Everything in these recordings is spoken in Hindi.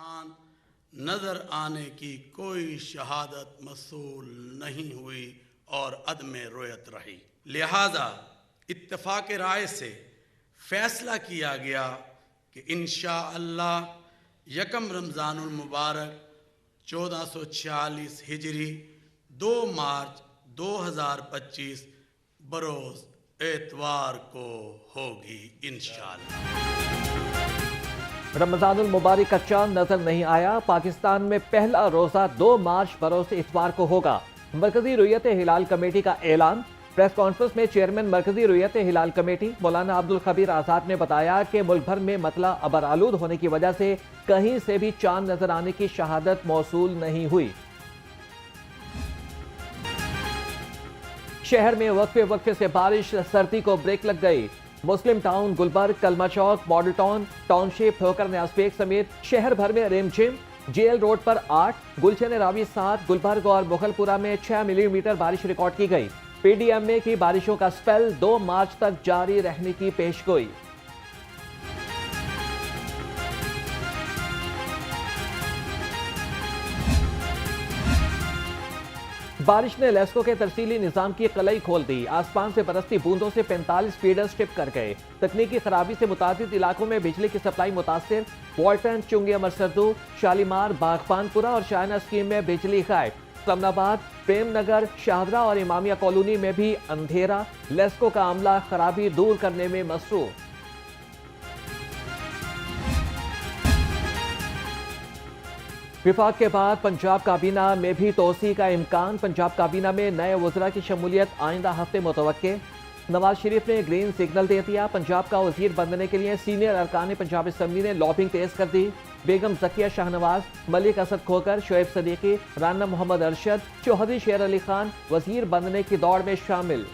इम्तहान नजर आने की कोई शहादत मसूल नहीं हुई और अदम रोयत रही। लिहाजा इत्तफाक राय से फैसला किया गया कि इंशाअल्लाह यकम रमज़ानुल मुबारक 1446 हिजरी 2 मार्च 2025 बरोज़ एतवार को होगी इंशाअल्लाह। रमज़ानुल मुबारक का चांद नजर नहीं आया। पाकिस्तान में पहला रोजा 2 मार्च बरोज़ इतवार को होगा। मरकजी रुयत हिलाल कमेटी का ऐलान। प्रेस कॉन्फ्रेंस में चेयरमैन मरकजी रुयत हिलाल कमेटी मौलाना अब्दुल खबीर आजाद ने बताया कि मुल्क भर में मतला अबर आलूद होने की वजह से कहीं से भी चांद नजर आने की शहादत मौसूल नहीं हुई। शहर में वक्फे वक्फे से बारिश, सर्दी को ब्रेक लग गई। मुस्लिम टाउन, गुलबर्ग, कलमा चौक, मॉडल टाउन, टाउनशिप, ठोकर न्यासपेक समेत शहर भर में रिमझिम। जेएल रोड पर 8, गुलशन रावी 7, गुलबर्ग और मुगलपुरा में 6 मिलीमीटर बारिश रिकॉर्ड की गई। पीडीएमए की बारिशों का स्पेल 2 मार्च तक जारी रहने की पेशगोई। बारिश ने लेस्को के तरसीली निजाम की कलई खोल दी। आसमान से बरसती बूंदों से 45 फीडर्स टिप कर गए। तकनीकी खराबी से मुतादिद इलाकों में बिजली की सप्लाई मुतासिर। वॉल्टन, चुंगी अमरसरदू, शालीमार, बागबानपुरा और शायना स्कीम में बिजली गायब। इस्लामाबाद, प्रेम नगर, शाहदरा और इमामिया कॉलोनी में भी अंधेरा। लेस्को का अमला खराबी दूर करने में मसरूफ। विफाक के बाद पंजाब काबीना में भी तोसी का इम्कान। पंजाब काबीना में नए वज़रा की शमूलियत आइंदा हफ्ते मुतवक्के। नवाज शरीफ ने ग्रीन सिग्नल दे दिया। पंजाब का वजीर बनने के लिए सीनियर अरकान पंजाब असम्बली ने लॉबिंग तेज कर दी। बेगम जकिया शाहनवाज, मलिक असद खोकर, शोएब सदीकी, राना मोहम्मद अरशद, चौधरी शेर अली खान वजीर बनने की दौड़ में शामिल।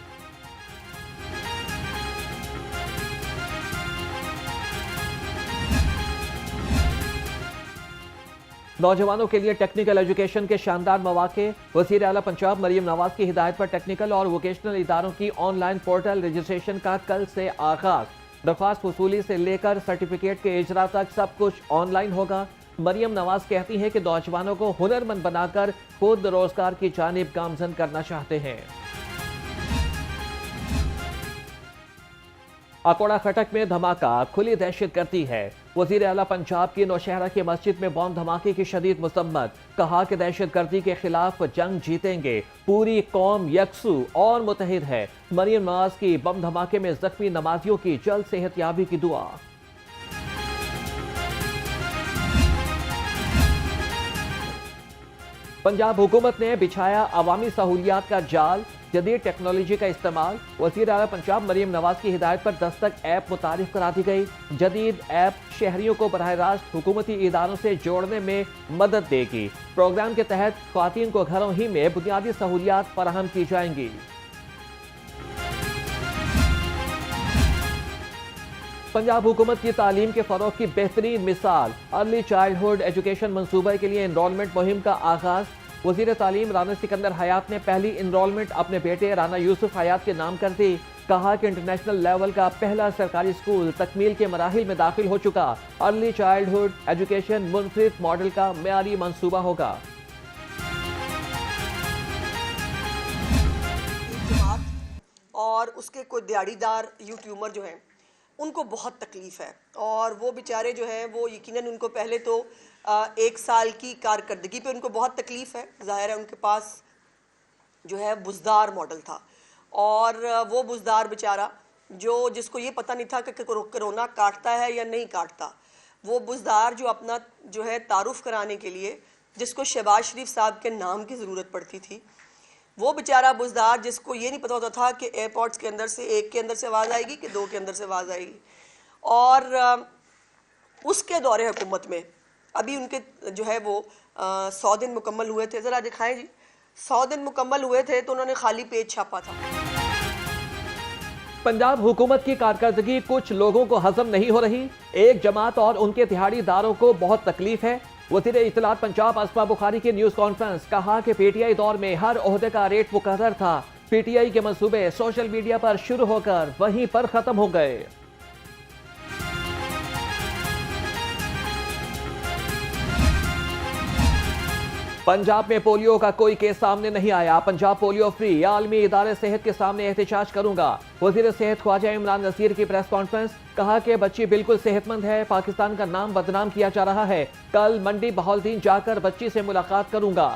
नौजवानों के लिए टेक्निकल एजुकेशन के शानदार मौके। वज़ीर आला पंजाब मरियम नवाज की हिदायत पर टेक्निकल और वोकेशनल इदारों की ऑनलाइन पोर्टल रजिस्ट्रेशन का कल से आगाज। दरख्वास्त वसूली से लेकर सर्टिफिकेट के इजरा तक सब कुछ ऑनलाइन होगा। मरियम नवाज कहती हैं कि नौजवानों को हुनरमंद बनाकर खुद रोजगार की जानिब गामजन करना चाहते हैं। अकोड़ा खटक में धमाका, खुली दहशत गर्दी है। वजीर आला पंजाब की नौशहरा की मस्जिद में बम धमाके की शदीद मुसम्मत। कहा कि दहशत गर्दी के खिलाफ जंग जीतेंगे। पूरी कौम यकसू और मुतहिद है। मरियम नवाज की बम धमाके में जख्मी नमाजियों की जल्द सेहतयाबी की दुआ। पंजाब हुकूमत ने बिछाया अवामी सहूलियात का जाल। जदीद टेक्नोलॉजी का इस्तेमाल। वज़ीर आला पंजाब मरियम नवाज की हिदायत पर दस्तक ऐप मुतारिफ करा दी गई। जदीद ऐप शहरियों को बराह रास्त हुकूमती इदारों से जोड़ने में मदद देगी। प्रोग्राम के तहत ख्वातीन को घरों ही में बुनियादी सहूलियात फराहम की जाएंगी। पंजाब हुकूमत की तालीम के फरोग की बेहतरीन मिसाल। अर्ली चाइल्डहुड एजुकेशन मनसूबे के लिए एनरोलमेंट मुहिम का आगाज। वजीर तालीम राना सिकंदर हयात ने पहली इनरोलमेंट अपने बेटे राना यूसुफ हयात के नाम कर दी। कहा कि इंटरनेशनल लेवल का पहला सरकारी स्कूल तकमील के मराहिल में दाखिल हो चुका। अर्ली चाइल्डहुड एजुकेशन मुनफरिद मॉडल का मेयारी मंसूबा होगा। और उसके कोई दिहाड़ीदार यूट्यूबर जो हैं उनको बहुत तकलीफ़ है और वो बेचारे जो हैं वो यकीनन उनको पहले तो 1 साल की कारकर्दगी पे उनको बहुत तकलीफ़ है। ज़ाहिर है उनके पास जो है बुज़दार मॉडल था और वो बुज़दार बेचारा जिसको ये पता नहीं था कि कोरोना काटता है या नहीं काटता, वो बुज़दार जो अपना जो है तारुफ़ कराने के लिए जिसको शहबाज शरीफ साहब के नाम की ज़रूरत पड़ती थी, वो बेचारा बुज़दार जिसको ये नहीं पता होता था कि एयरपोर्ट्स के अंदर से 1 के अंदर से आवाज़ आएगी कि 2 के अंदर से आवाज़ आएगी। और उसके दौरे हुकूमत में अभी उनके जो है वो 100 दिन मुकम्मल हुए थे। ज़रा दिखाएं जी, 100 दिन मुकम्मल हुए थे तो उन्होंने खाली पेज छापा था। पंजाब हुकूमत की कारकर्दगी कुछ लोगों को हजम नहीं हो रही। एक जमात और उनके दिहाड़ीदारों को बहुत तकलीफ है। वज़ीर इत्तलात पंजाब असमा बुखारी की न्यूज़ कॉन्फ्रेंस। कहा कि पीटीआई दौर में हर ओहदे का रेट मुकर्रर था। पीटीआई के मंसूबे सोशल मीडिया पर शुरू होकर वहीं पर खत्म हो गए। पंजाब में पोलियो का कोई केस सामने नहीं आया। पंजाब पोलियो फ्री, आलमी इदारे सेहत के सामने एहतजाज करूंगा। वजीर सेहत ख्वाजा इमरान नसीर की प्रेस कॉन्फ्रेंस, कहा कि बच्ची बिल्कुल सेहतमंद है, पाकिस्तान का नाम बदनाम किया जा रहा है। कल मंडी बहाउद्दीन जाकर बच्ची से मुलाकात करूंगा।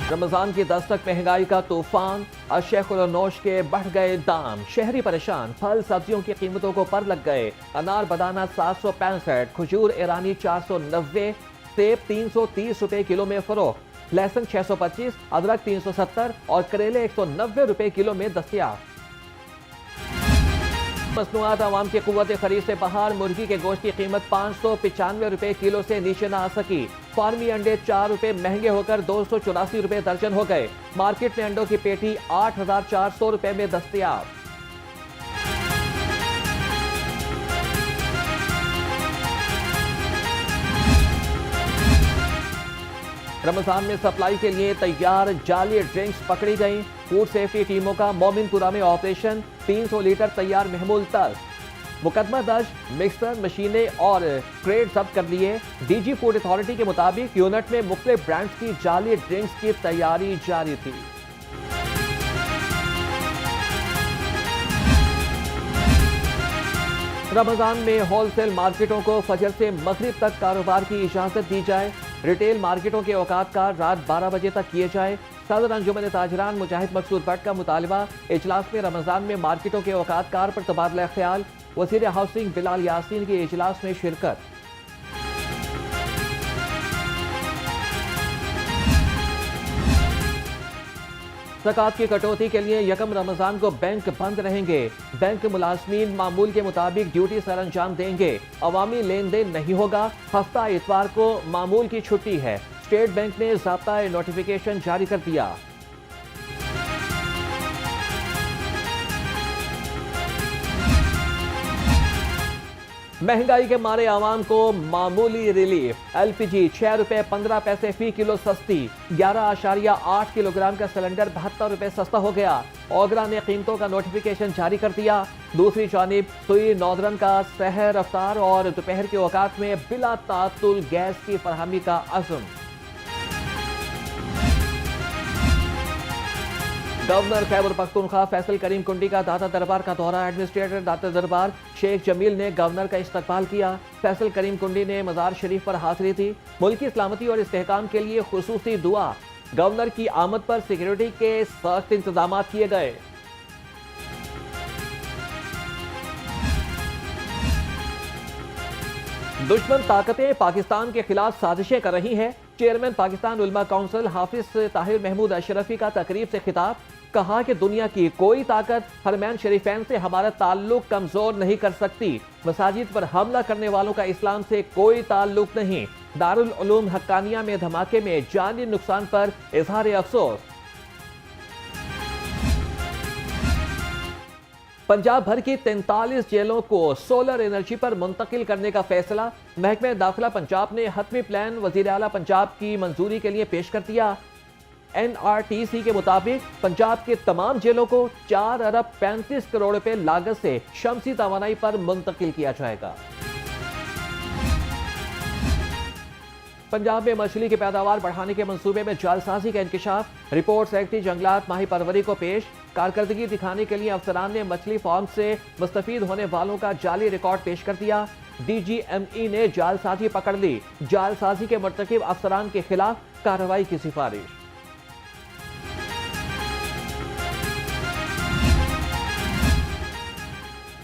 रमजान की दस्तक, महंगाई का तूफान, अशेखुलनोश के बढ़ गए दाम, शहरी परेशान, फल सब्जियों की कीमतों को पर लग गए। अनार बदाना 765, खजूर ईरानी 490, सेब 330 रुपए किलो में फरोख्त, लहसुन 625, अदरक 370 और करेले 190 रुपए किलो में दस्तयाब। मसनूआत आवाम की कुव्वत खरीद से बाहर, मुर्गी के गोश्त की कीमत 595 रुपए किलो से नीचे न आ सकी। फार्मी अंडे 4 रुपए महंगे होकर 284 रुपए दर्जन हो गए। मार्केट में अंडों की पेटी 8400 रुपए में दस्तयाब। रमजान में सप्लाई के लिए तैयार जाली ड्रिंक्स पकड़ी गई। फूड सेफ्टी टीमों का मोमिनपुरा में ऑपरेशन, 300 लीटर तैयार महमूल तल्ख। मुकदमा दर्ज, मिक्सर मशीनें और क्रेट जब्त कर लिए। डीजी फूड अथॉरिटी के मुताबिक यूनिट में मुख्तलिफ ब्रांड्स की जाली ड्रिंक्स की तैयारी जारी थी। रमजान में होलसेल मार्केटों को फजर से मगरिब तक कारोबार की इजाजत दी जाए। रिटेल मार्केटों के औकात का रात 12 बजे तक किए जाए। सदर अंजुमन ताजरान मुजाहिद मकसूद भट्ट का मुतालबा, इजलास में रमजान में मार्केटों के औकात कार पर तबादला ख्याल। वज़ीर हाउसिंग बिलाल यासीन की इजलास में शिरकत। ज़कात की कटौती के लिए यकम रमजान को बैंक बंद रहेंगे। बैंक मुलाजमीन मामूल के मुताबिक ड्यूटी सर अंजाम देंगे। अवामी लेन देन नहीं होगा। हफ्ता इतवार को मामूल की छुट्टी है। स्टेट बैंक ने ज़ाब्ता नोटिफिकेशन जारी कर दिया। महंगाई के मारे आवाम को मामूली रिलीफ। एलपीजी 6 रुपए 15 पैसे फी किलो सस्ती। 11.8 किलोग्राम का सिलेंडर 72 रुपए सस्ता हो गया। ओगरा ने कीमतों का नोटिफिकेशन जारी कर दिया। दूसरी जानिब सुई नॉर्दर्न का सहर अफ्तार और दोपहर के औकात में बिला तातुल गैस की फरहमी का अज़्म। गवर्नर खैबर पख्तूनख्वा फैसल करीम कुंडी का दाता दरबार का दौरा। एडमिनिस्ट्रेटर दाता दरबार शेख जमील ने गवर्नर का इस्तकबाल किया। फैसल करीम कुंडी ने मजार शरीफ पर हाजिरी थी। मुल्क की सलामती और इस्तेहकाम के लिए खुसूसी दुआ। गवर्नर की आमद पर सिक्योरिटी के सख्त इंतजाम किए गए। दुश्मन ताकतें पाकिस्तान के खिलाफ साजिशें कर रही हैं। चेयरमैन पाकिस्तान उलमा काउंसिल हाफिज ताहिर महमूद अशरफी का तकरीब से खिताब, कहा कि दुनिया की कोई ताकत हरमैन शरीफैन से हमारा ताल्लुक कमजोर नहीं कर सकती। मसाजिद पर हमला करने वालों का इस्लाम से कोई ताल्लुक नहीं। दारुल उलूम हक्कानिया में धमाके में जानी नुकसान पर इजहार अफसोस। पंजाब भर की 43 जेलों को सोलर एनर्जी पर मुंतकिल करने का फैसला। महकमे दाखिला पंजाब ने हतमी प्लान वजीर आला पंजाब की मंजूरी के लिए पेश कर दिया। NRTC के मुताबिक पंजाब के तमाम जेलों को 4 अरब 35 करोड़ रुपए लागत से शमसी तवानाई पर मुंतकिल किया जाएगा। पंजाब में मछली की पैदावार बढ़ाने के मंसूबे में जालसाजी का इंकशाफ। रिपोर्ट सेक्रेटरी जंगलात माही परवरी को पेश। कारकर्दगी दिखाने के लिए अफसरान ने मछली फार्म से मुस्तफीद होने वालों का जाली रिकॉर्ड पेश कर दिया। DGME ने जालसाजी पकड़ ली। जालसाजी के मुर्तकिब अफसरान के खिलाफ कार्रवाई की सिफारिश।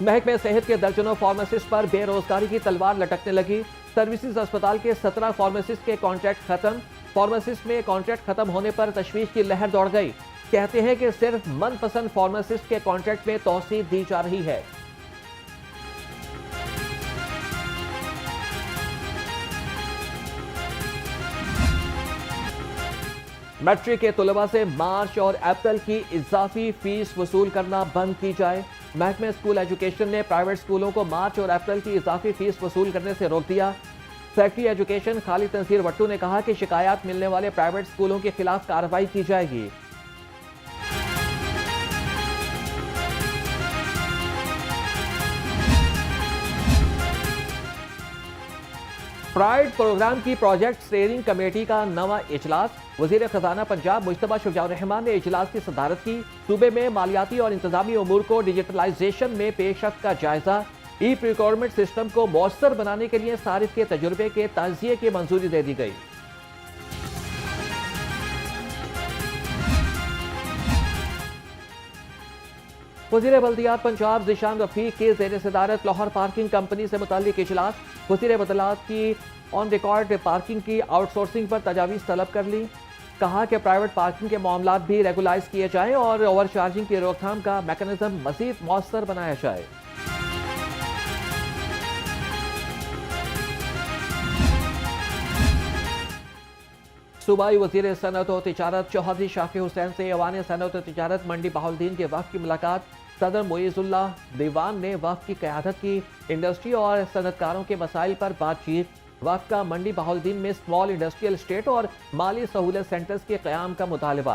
महकमे सेहत के दर्जनों फार्मासिस्ट पर बेरोजगारी की तलवार लटकने लगी। सर्विसेज अस्पताल के 17 फार्मासिस्ट के कॉन्ट्रैक्ट खत्म। फार्मासिस्ट में कॉन्ट्रैक्ट खत्म होने पर तशवीश की लहर दौड़ गई। कहते हैं कि सिर्फ मनपसंद फार्मासिस्ट के कॉन्ट्रैक्ट में तौसीह दी जा रही है। मैट्रिक के तलबा से मार्च और अप्रैल की इजाफी फीस वसूल करना बंद की जाए। महकमे स्कूल एजुकेशन ने प्राइवेट स्कूलों को मार्च और अप्रैल की इजाफी फीस वसूल करने से रोक दिया। सेक्रेटरी एजुकेशन खालिद तंसीर वट्टू ने कहा कि शिकायत मिलने वाले प्राइवेट स्कूलों के खिलाफ कार्रवाई की जाएगी। प्राइड प्रोग्राम की प्रोजेक्ट स्टीयरिंग कमेटी का नवा इजलास। वजीर खजाना पंजाब मुश्तबा शुजाउर रहमान ने इजलास की सदारत की। सूबे में मालियाती और इंतजामी उमूर को डिजिटलाइजेशन में पेशरफ्त का जायजा। ई प्रिकॉर्मेंट सिस्टम को मौसर बनाने के लिए सारिफ के तजुर्बे के तजिए की मंजूरी दे दी गई। वजीर बल्दियात पंजाब ज़ीशान रफीक की ज़ेर सदारत लाहौर पार्किंग कंपनी से मुताल्लिक इजलास। वजीर बदलात की ऑन रिकॉर्ड पार्किंग की आउटसोर्सिंग पर तजावीज़ तलब कर ली। कहा कि प्राइवेट पार्किंग के मामलात भी रेगुलाइज किए जाएं और ओवर चार्जिंग की रोकथाम का मैकेनिज्म मजीद मौसर बनाया जाए। सूबाई वजीर सनअत और तिजारत चौधरी शाफी हुसैन से ऐवान सनअत और तिजारत मंडी बहाउद्दीन के वक्त की मुलाकात। सदर मुइज़ुल्लाह दीवान ने वक्त की क़यादत की। इंडस्ट्री और सनअतकारों के मसाइल पर बातचीत। वक्त का मंडी बहाउद्दीन में स्मॉल इंडस्ट्रियल स्टेट और माली सहूलत सेंटर्स के क़याम का मुतालबा।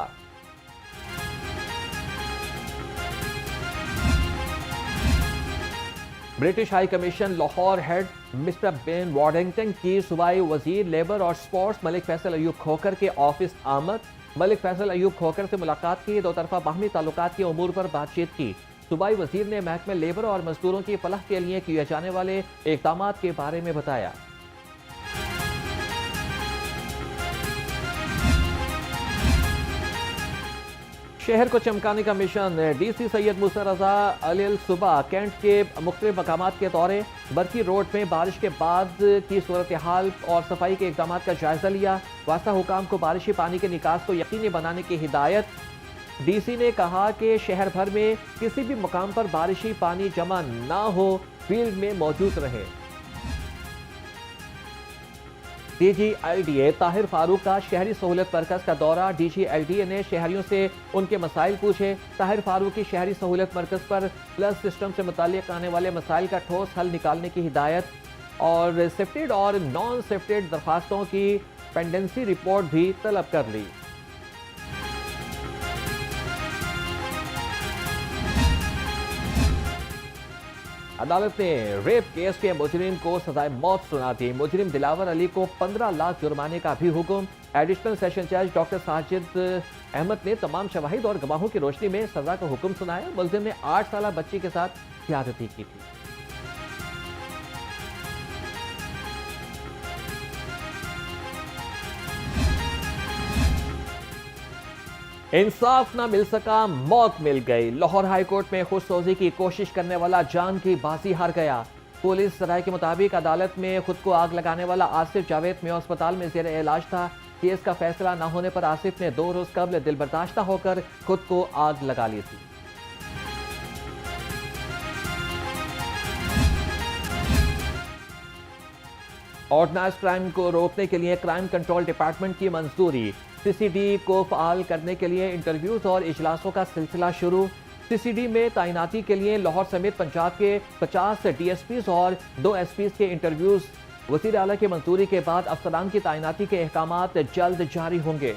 British High Commission Lahore head mister Ben Wardington की सूबाई वजीर लेबर और स्पोर्ट्स मलिक फैसल अयूब खोखर के ऑफिस आमद। मलिक फैसल अयूब खोखर से मुलाकात की। दो तरफा बाहमी ताल्लुकात के उमूर पर बातचीत की। सूबाई वजीर ने महकमे लेबर और मजदूरों की फलाह के लिए किए जाने वाले इक़दाम के बारे में बताया। शहर को चमकाने का मिशन। डीसी सैयद मूसा रजा अल सुबह कैंट के मुख्तलिफ मकामात के दौरे। बरकी रोड में बारिश के बाद की सूरत हाल और सफाई के इक़दाम का जायजा लिया। वास्ता हुकाम को बारिशी पानी के निकास को यकीनी बनाने की हिदायत। डीसी ने कहा कि शहर भर में किसी भी मकाम पर बारिशी पानी जमा ना हो, फील्ड में मौजूद रहे। DGLDA ताहिर फारूक का शहरी सहूलत मरकज का दौरा। DGLDA ने शहरियों से उनके मसाइल पूछे। ताहिर फारूक की शहरी सहूलत मरकज पर प्लस सिस्टम से मुताल्लिक आने वाले मसाइल का ठोस हल निकालने की हिदायत और शिफ्टेड और नॉन शिफ्टेड दरखास्तों की पेंडेंसी रिपोर्ट भी तलब कर ली। अदालत ने रेप केस के मुजरिम को सजाए मौत सुना दी। मुजरिम दिलावर अली को 15 लाख जुर्माने का भी हुक्म। एडिशनल सेशन जज डॉक्टर साजिद अहमद ने तमाम शवाहिद और गवाहों की रोशनी में सजा का हुक्म सुनाया। मुलजिम ने 8 साल बच्ची के साथ ज्यादती की थी। इंसाफ ना मिल सका, मौत मिल गई। लाहौर हाईकोर्ट में खुदसोजी की कोशिश करने वाला जान की बाजी हार गया। पुलिस राय के मुताबिक अदालत में खुद को आग लगाने वाला आसिफ जावेद में अस्पताल में जेर इलाज था। केस का फैसला न होने पर आसिफ ने 2 रोज कबल दिल बर्दाश्त होकर खुद को आग लगा ली थी। ऑर्गेनाइज्ड क्राइम को रोकने के लिए क्राइम कंट्रोल डिपार्टमेंट की मंजूरी। CCD को फाल करने के लिए इंटरव्यूज और इजलासों का सिलसिला शुरू। CCD में तैनाती के लिए लाहौर समेत पंजाब के 50 DSPs और 2 SPs के इंटरव्यूज। वज़ीर आला की मंजूरी के बाद अफसरान की तैनाती के अहकामात जल्द जारी होंगे।